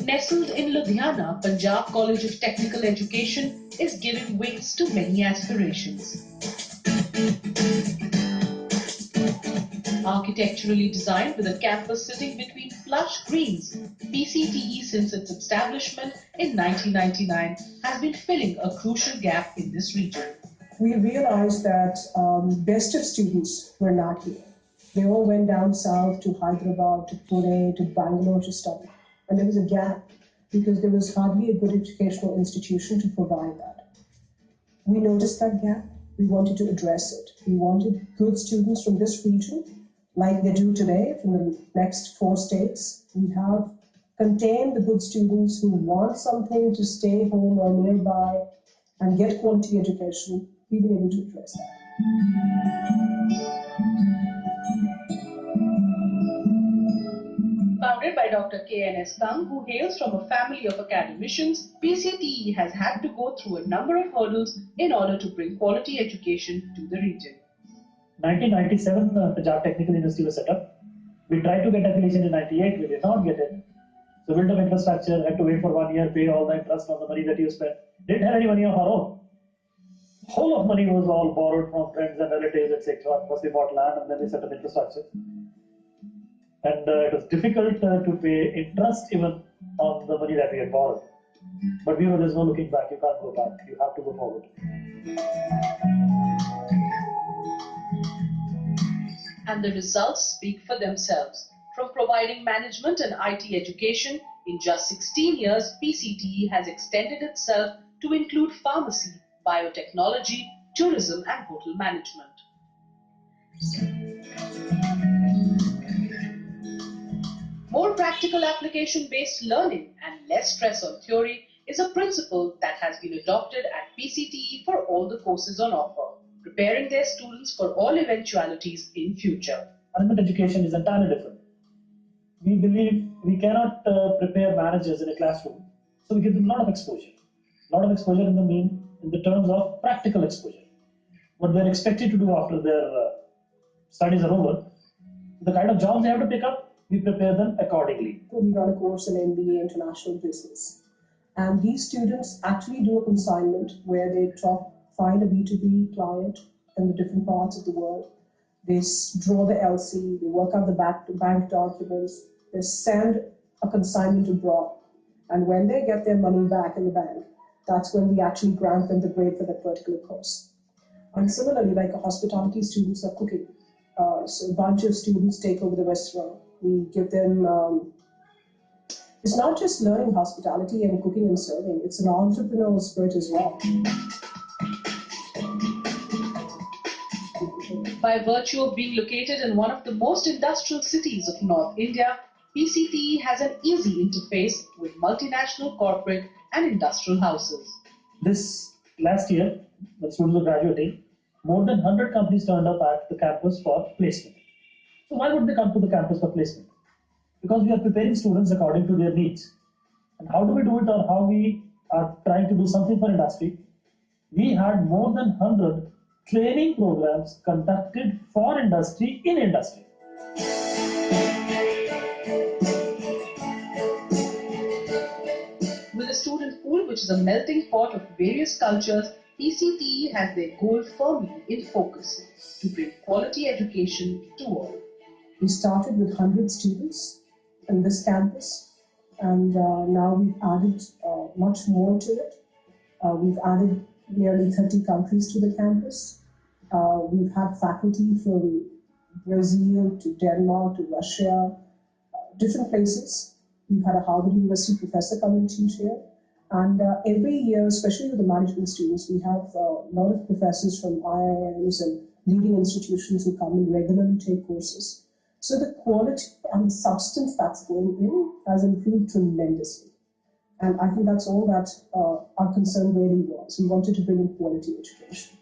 Nestled in Ludhiana, Punjab College of Technical Education is giving wings to many aspirations. Architecturally designed with a campus sitting between plush greens, PCTE since its establishment in 1999 has been filling a crucial gap in this region. We realized that best of students were not here. They all went down south to Hyderabad, to Pune, to Bangalore to study. And there was a gap because there was hardly a good educational institution to provide that. We noticed that gap. We wanted to address it. We wanted good students from this region, like they do today from the next 4 states. We have contained the good students who want something to stay home or nearby and get quality education. We've been able to address that. Founded by Dr. K.N.S. Kang, who hails from a family of academicians, PCTE has had to go through a number of hurdles in order to bring quality education to the region. 1997, Punjab Technical University was set up. We tried to get affiliation in 98, we did not get it. So built up infrastructure, had to wait for 1 year, pay all the interest on the money that you spent. Didn't have any money of our own. Whole of money was all borrowed from friends and relatives, etc. First we bought land and then we set up infrastructure. And it was difficult to pay interest even on the money that we had borrowed. But we know there's no looking back, you can't go back, you have to go forward. And the results speak for themselves. From providing management and IT education, in just 16 years, PCTE has extended itself to include pharmacy, biotechnology, tourism and hotel management. More practical application-based learning and less stress on theory is a principle that has been adopted at PCTE for all the courses on offer, preparing their students for all eventualities in future. Management education is entirely different. We believe we cannot prepare managers in a classroom, so we give them a lot of exposure. A lot of exposure in the terms of practical exposure. What they're expected to do after their studies are over, the kind of jobs they have to pick up, we prepare them accordingly. We run a course in MBA International Business. And these students actually do a consignment where they find a B2B client in the different parts of the world. They draw the LC, they work out the bank documents, they send a consignment abroad. And when they get their money back in the bank, that's when we actually grant them the grade for that particular course. And similarly, like hospitality students are cooking. So a bunch of students take over the restaurant. We give them, it's not just learning hospitality and cooking and serving, it's an entrepreneurial spirit as well. By virtue of being located in one of the most industrial cities of North India, PCTE has an easy interface with multinational corporate and industrial houses. This last year, when students were graduating, more than 100 companies turned up at the campus for placement. So why would they come to the campus for placement? Because we are preparing students according to their needs. And how do we do it, or how we are trying to do something for industry? We had more than 100 training programs conducted for industry in industry. With a student pool which is a melting pot of various cultures, PCTE has their goal firmly in focus to bring quality education to all. We started with 100 students in this campus, and now we've added much more to it. We've added nearly 30 countries to the campus. We've had faculty from Brazil to Denmark to Russia, different places. We've had a Harvard University professor come and teach here. And every year, especially with the management students, we have a lot of professors from IIMs and leading institutions who come and regularly take courses. So the quality and substance that's going in has improved tremendously. And I think that's all that our concern really was. We wanted to bring in quality education.